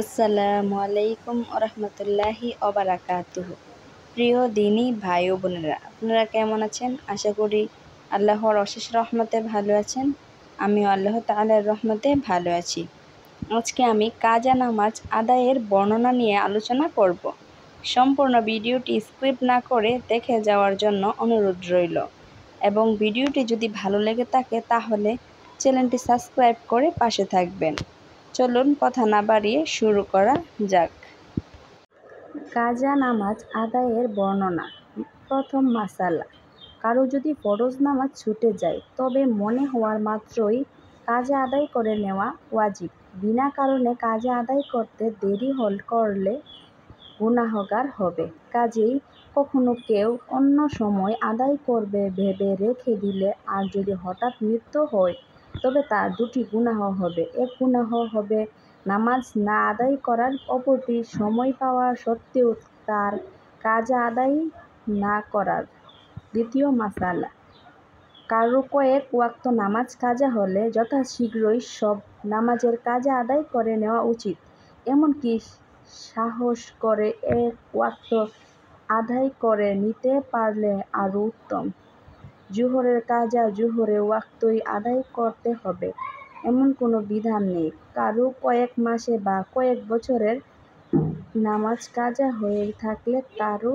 আসসালামু আলাইকুম ওরহমতুল্লাহি ওবারাকাতুহু। প্রিয় দিনী ভাই ও বোনেরা, আপনারা কেমন আছেন? আশা করি আল্লাহর অশেষ রহমতে ভালো আছেন। আমিও আল্লাহ তাআলার রহমতে ভালো আছি। আজকে আমি কাজা নামাজ আদায়ের বর্ণনা নিয়ে আলোচনা করব। সম্পূর্ণ ভিডিওটি স্কিপ না করে দেখে যাওয়ার জন্য অনুরোধ রইল, এবং ভিডিওটি যদি ভালো লেগে থাকে তাহলে চ্যানেলটি সাবস্ক্রাইব করে পাশে থাকবেন। চলুন কথা না বাড়িয়ে শুরু করা যাক। কাজা নামাজ আদায়ের বর্ণনা। প্রথম মাসালা, কারো যদি ফরজ নামাজ ছুটে যায় তবে মনে হওয়ার মাত্রই কাজা আদায় করে নেওয়া ওয়াজিব। বিনা কারণে কাজা আদায় করতে দেরি করলে গুনাহগার হবে। কাজেই কখনো কেউ অন্য সময় আদায় করবে ভেবে রেখে দিলে আর যদি হঠাৎ মৃত্যু হয় তবে তার দুটি গুনাহ হবে। এক গুনাহ হবে নামাজ না আদায় করার, অপরটি সময় পাওয়া সত্ত্বেও তার কাজা আদায় না করার। দ্বিতীয় মাসালা, কারো কয়েক ওয়াক্ত নামাজ কাজা হলে যথাশীঘ্রই সব নামাজের কাজা আদায় করে নেওয়া উচিত। এমনকি সাহস করে এক ওয়াক্ত আদায় করে নিতে পারলে আরও উত্তম। জোহরের কাজা জোহরের ওয়াক্তই আদায় করতে হবে এমন কোনো বিধান নেই। কারো কয়েক মাসে বা কয়েক বছরের নামাজ কাজা হয়ে থাকলে তারও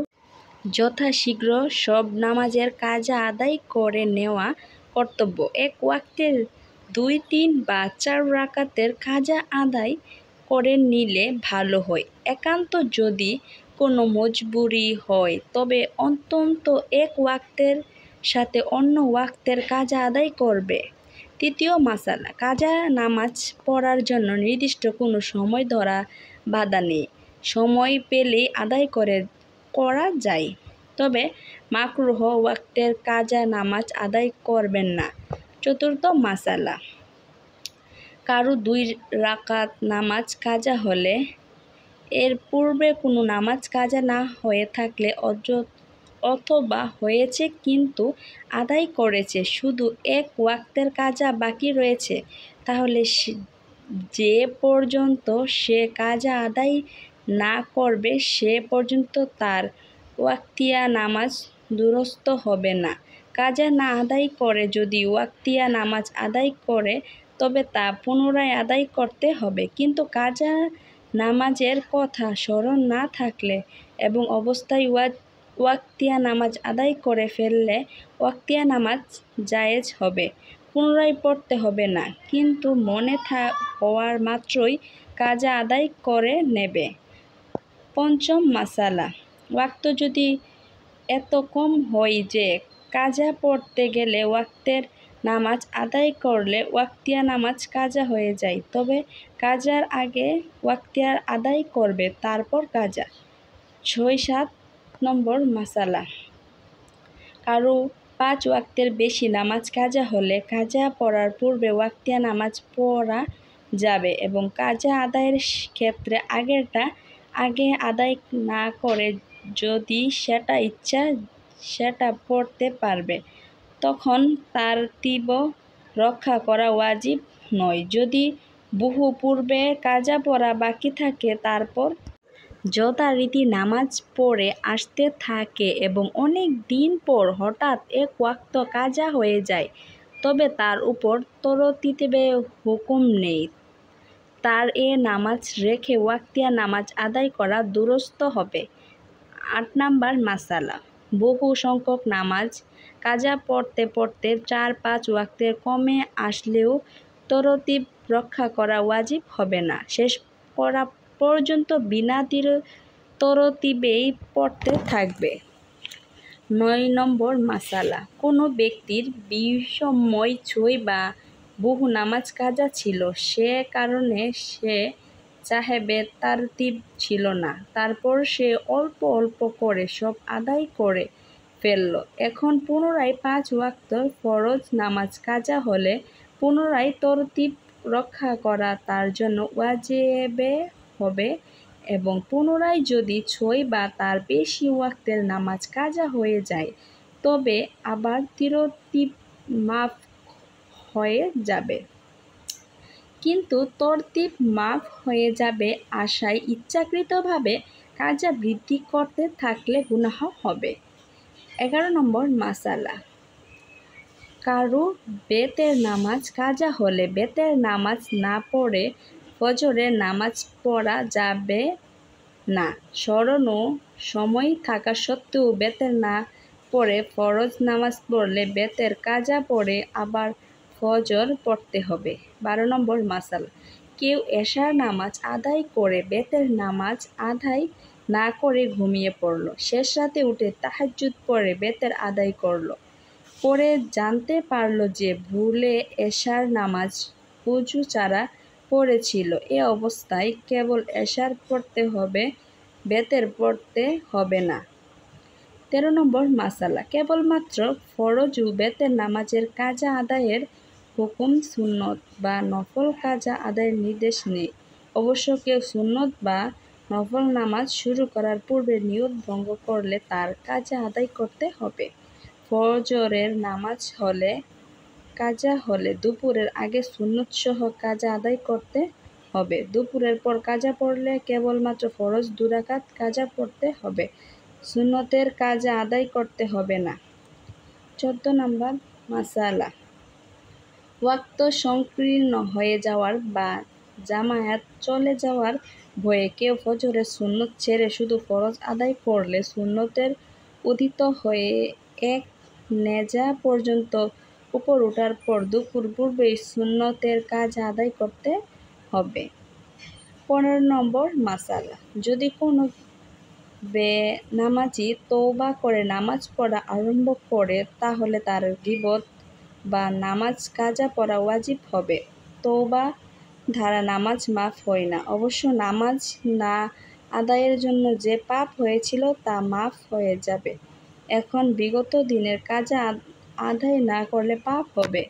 যথাশীঘ্র সব নামাজের কাজা আদায় করে নেওয়া কর্তব্য। এক ওয়াক্তের 2, 3 বা 4 রাকাতের কাজা আদায় করে নিলে ভালো হয়। একান্ত যদি কোনো মজবুরি হয় তবে অন্তত এক ওয়াক্তের সাথে অন্য ওয়াক্তের কাজা আদায় করবে। তৃতীয় মাসালা, কাজা নামাজ পড়ার জন্য নির্দিষ্ট কোনো সময় ধরা বাধা নেই। সময় পেলেই আদায় করা যায়, তবে মাকরুহ ওয়াক্তের কাজা নামাজ আদায় করবেন না। চতুর্থ মাসালা, কারো 2 রাকাত নামাজ কাজা হলে এর পূর্বে কোনো নামাজ কাজা না হয়ে থাকলে অথবা হয়েছে কিন্তু আদায় করেছে, শুধু এক ওয়াক্তের কাজা বাকি রয়েছে, তাহলে যে পর্যন্ত সে কাজা আদায় না করবে সে পর্যন্ত তার ওয়াক্তিয়া নামাজ দুরস্ত হবে না। কাজা না আদায় করে যদি ওয়াক্তিয়া নামাজ আদায় করে তবে তা পুনরায় আদায় করতে হবে। কিন্তু কাজা নামাজের কথা স্মরণ না থাকলে এবং অবস্থায় ওয়াক্তিয়া নামাজ আদায় করে ফেললে ওয়াক্তিয়া নামাজ জায়েজ হবে, পুনরায় পড়তে হবে না, কিন্তু মনে হওয়ার মাত্রই কাজা আদায় করে নেবে। পঞ্চম মাসালা, ওয়াক্ত যদি এত কম হয় যে কাজা পড়তে গেলে ওয়াক্তের নামাজ আদায় করলে ওয়াক্তিয়া নামাজ কাজা হয়ে যায়, তবে কাজার আগে ওয়াক্তিয়ার আদায় করবে, তারপর কাজা। 6-7 নম্বর মাসালা, কারো 5 ওয়াক্তের বেশি নামাজ কাজা হলে কাজা পড়ার পূর্বে ওয়াক্তিয়া নামাজ পড়া যাবে এবং কাজা আদায়ের ক্ষেত্রে আগেরটা আগে আদায় না করে যদি সেটা ইচ্ছা সেটা পড়তে পারবে, তখন তারতিব রক্ষা করা ওয়াজিব নয়। যদি বহু পূর্বে কাজা পড়া বাকি থাকে তারপর যথারীতি নামাজ পড়ে আসতে থাকে এবং অনেক দিন পর হঠাৎ এক ওয়াক্ত কাজা হয়ে যায় তবে তার উপর তরতিবের হুকুম নেই, তার এ নামাজ রেখে ওয়াক্তিয়া নামাজ আদায় করা দুরস্ত হবে। 8 নম্বর মাসালা, বহু সংখ্যক নামাজ কাজা পড়তে পড়তে 4-5 ওয়াক্তের কমে আসলেও তরতিব রক্ষা করা ওয়াজিব হবে না, শেষ করা পর্যন্ত বিনা তরতিবেই পড়তে থাকবে। 9 নম্বর মাসালা, কোনো ব্যক্তির বিষময় 6 বা বহু নামাজ কাজা ছিল, সে কারণে সে সাহেবে তারতিব ছিল না, তারপর সে অল্প অল্প করে সব আদায় করে ফেলল। এখন পুনরায় 5 ওয়াক্ত ফরজ নামাজ কাজা হলে পুনরায় তরতিব রক্ষা করা তার জন্য ওয়াজিবে হবে এবং পুনরায় যদি 6 বা তার বেশি ওয়াক্তের নামাজ কাজা হয়ে যায় তবে আবার তরতিব মাফ হয়ে যাবে। কিন্তু তরতিব মাফ হয়ে যাবে আশায় ইচ্ছাকৃতভাবে কাজা বৃদ্ধি করতে থাকলে গুনাহ হবে। 11 নম্বর মাসালা, কারো বেতের নামাজ কাজা হলে বেতের নামাজ না পড়ে ফজরের নামাজ পড়া যাবে না। স্মরণ ও সময় থাকা সত্ত্বেও বেতের না পড়ে ফরজ নামাজ পড়লে বেতের কাজা পড়ে আবার ফজর পড়তে হবে। 12 নম্বর মাসালা, কেউ এশার নামাজ আদায় করে বেতের নামাজ আদায় না করে ঘুমিয়ে পড়ল, শেষ রাতে উঠে তাহাজ্জুদ পড়ে বেতের আদায় করল, পরে জানতে পারল যে ভুলে এশার নামাজ ওযু ছাড়া পড়েছিল। এ অবস্থায় কেবল এশার পড়তে হবে, বেতের পড়তে হবে না। 13 নম্বর মাসালা, কেবলমাত্র ফরজ ও বেতের নামাজের কাজা আদায়ের হুকুম, সুন্নত বা নফল কাজা আদায়ের নির্দেশ নেই। অবশ্য কেউ সুন্নত বা নফল নামাজ শুরু করার পূর্বে নিয়ত ভঙ্গ করলে তার কাজা আদায় করতে হবে। ফজরের নামাজ কাজা হলে দুপুরের আগে সুন্নত সহ কাজা আদায় করতে হবে। দুপুরের পর কাজা পড়লে কেবলমাত্র ফরজ 2 রাকাত কাজা পড়তে হবে, সুন্নতের কাজা আদায় করতে হবে না। 14 নম্বর মাসালা, ওয়াক্ত সংকীর্ণ হয়ে যাওয়ার বা জামায়াত চলে যাওয়ার ভয়ে কেউ ফজরের সুন্নত ছেড়ে শুধু ফরজ আদায় করলে সুন্নতের উদিত হয়ে এক নেজা পর্যন্ত উপর ওঠার পর দুপুর পূর্বেই সুন্নতের কাজ আদায় করতে হবে। 15 নম্বর মাসালা, যদি কোনো বেনামাজি তওবা করে নামাজ পড়া আরম্ভ করে তাহলে তার গীবত বা নামাজ কাজা পড়া ওয়াজিব হবে। তওবা দ্বারা নামাজ মাফ হয় না, অবশ্য নামাজ না আদায়ের জন্য যে পাপ হয়েছিল তা মাফ হয়ে যাবে। এখন বিগত দিনের কাজা আদায় না করলে পাপ হবে।